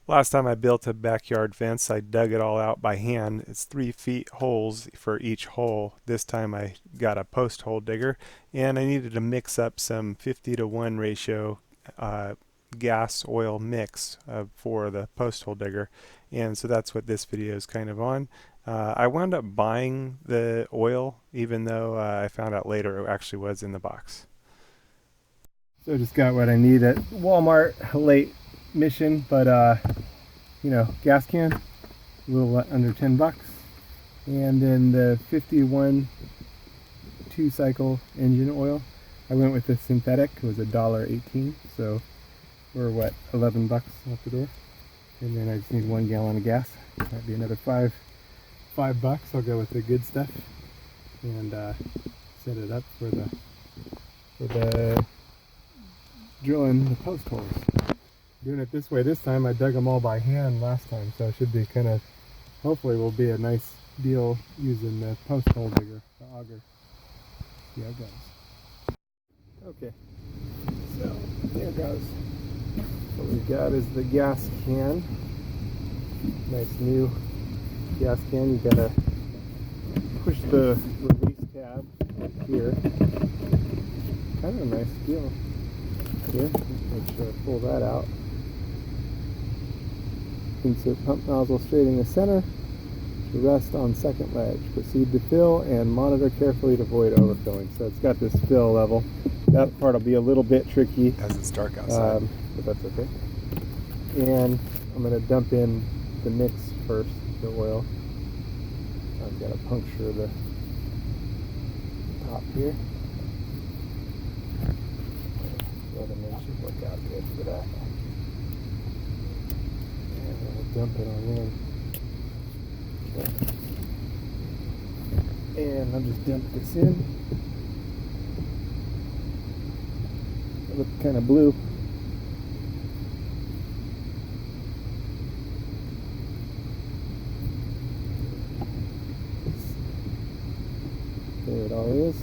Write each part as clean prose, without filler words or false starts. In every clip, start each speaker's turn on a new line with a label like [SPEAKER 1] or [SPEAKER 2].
[SPEAKER 1] Last time I built a backyard fence, I dug it all out by hand. It's 3 feet holes for each hole. This time I got a post hole digger, and I needed to mix up some 50-to-1 ratio uh, gas oil mix for the post hole digger, and so that's what this video is kind of on. I wound up buying the oil, even though I found out later it actually was in the box. So I just got what I need at Walmart, late mission, but you know, gas can, a little under 10 bucks. And then the 51 2-cycle engine oil, I went with the synthetic. It was $1.18, so we're what, 11 bucks out the door. And then I just need 1 gallon of gas. That'd be another $5. I'll go with the good stuff and set it up for the drilling the post holes. Doing it this way this time. I dug them all by hand last time, so it should be kind of, hopefully will be a nice deal using the post hole digger, the auger. See how it goes. Okay, so there it goes. What we've got is the gas can. Nice new gas can. You gotta push the release tab here. Kind of a nice deal here. Make sure I pull that out. Insert pump nozzle straight in the center to rest on second ledge. Proceed to fill and monitor carefully to avoid overfilling. So it's got this fill level. That part will be a little bit tricky
[SPEAKER 2] as it's dark outside,
[SPEAKER 1] but that's okay. And I'm going to dump in the mix first, the oil. I've got to puncture the top here. The other men should work out good for that. Dump it on in. Okay. And I'll just dump this in. It looks kind of blue. There it all is.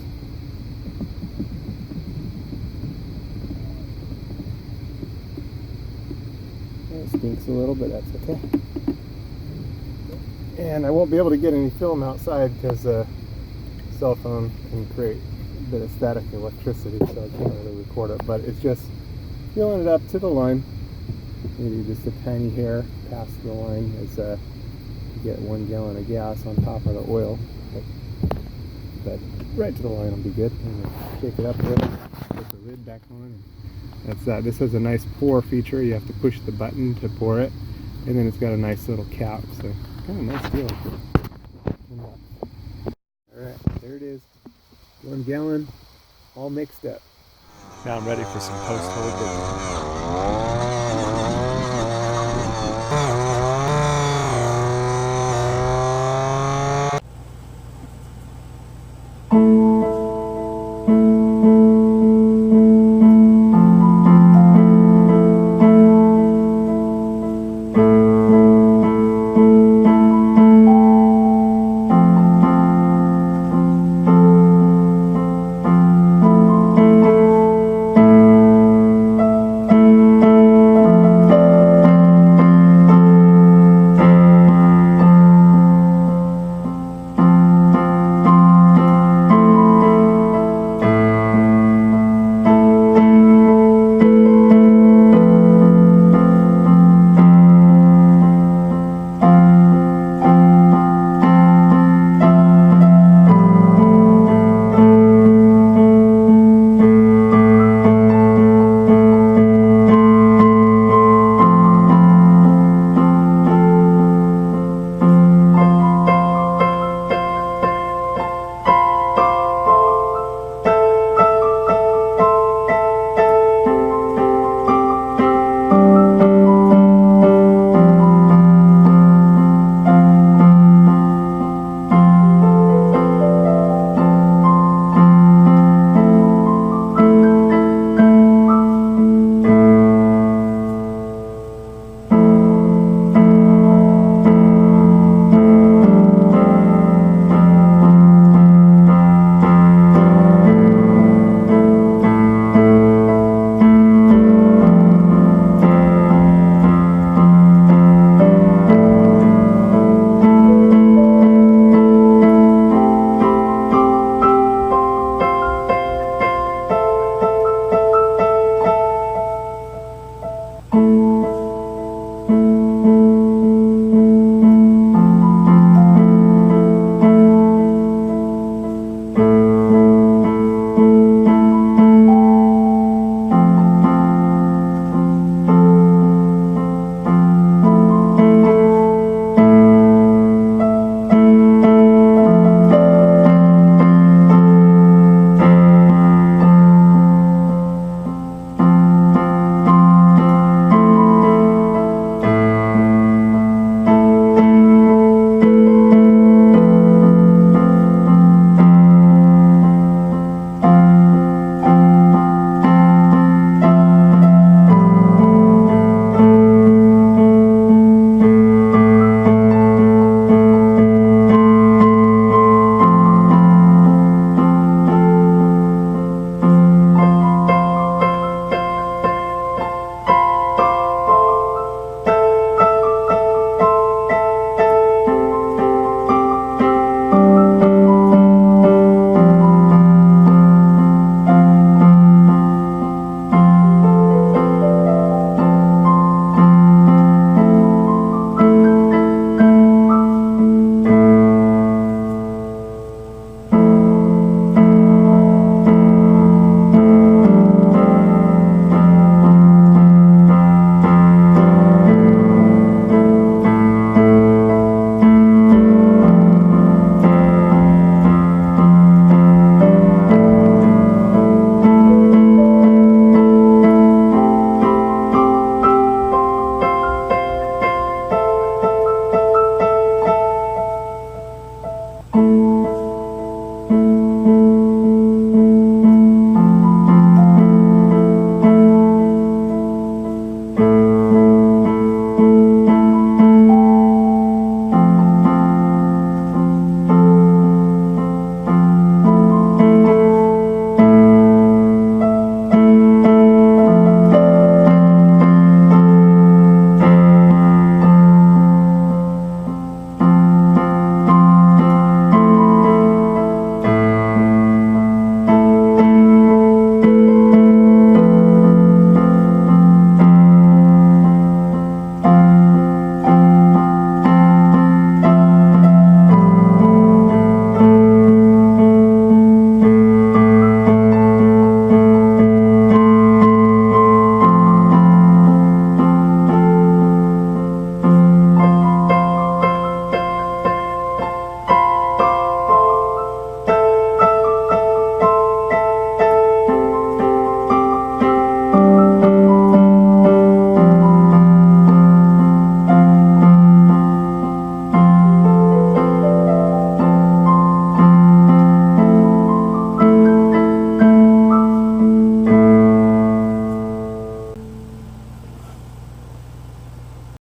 [SPEAKER 1] It stinks a little, but that's okay. And I won't be able to get any film outside because the cell phone can create a bit of static electricity, so I can't really record it. But it's just filling it up to the line. Maybe just a tiny hair past the line as you get 1 gallon of gas on top of the oil. But right to the line will be good. And then shake it up a little, put the lid back on. And that's that. This has a nice pour feature. You have to push the button to pour it, and then it's got a nice little cap. So kind of nice deal. Alright, there it is. 1 gallon, all mixed up. Now I'm ready for some post hole digging.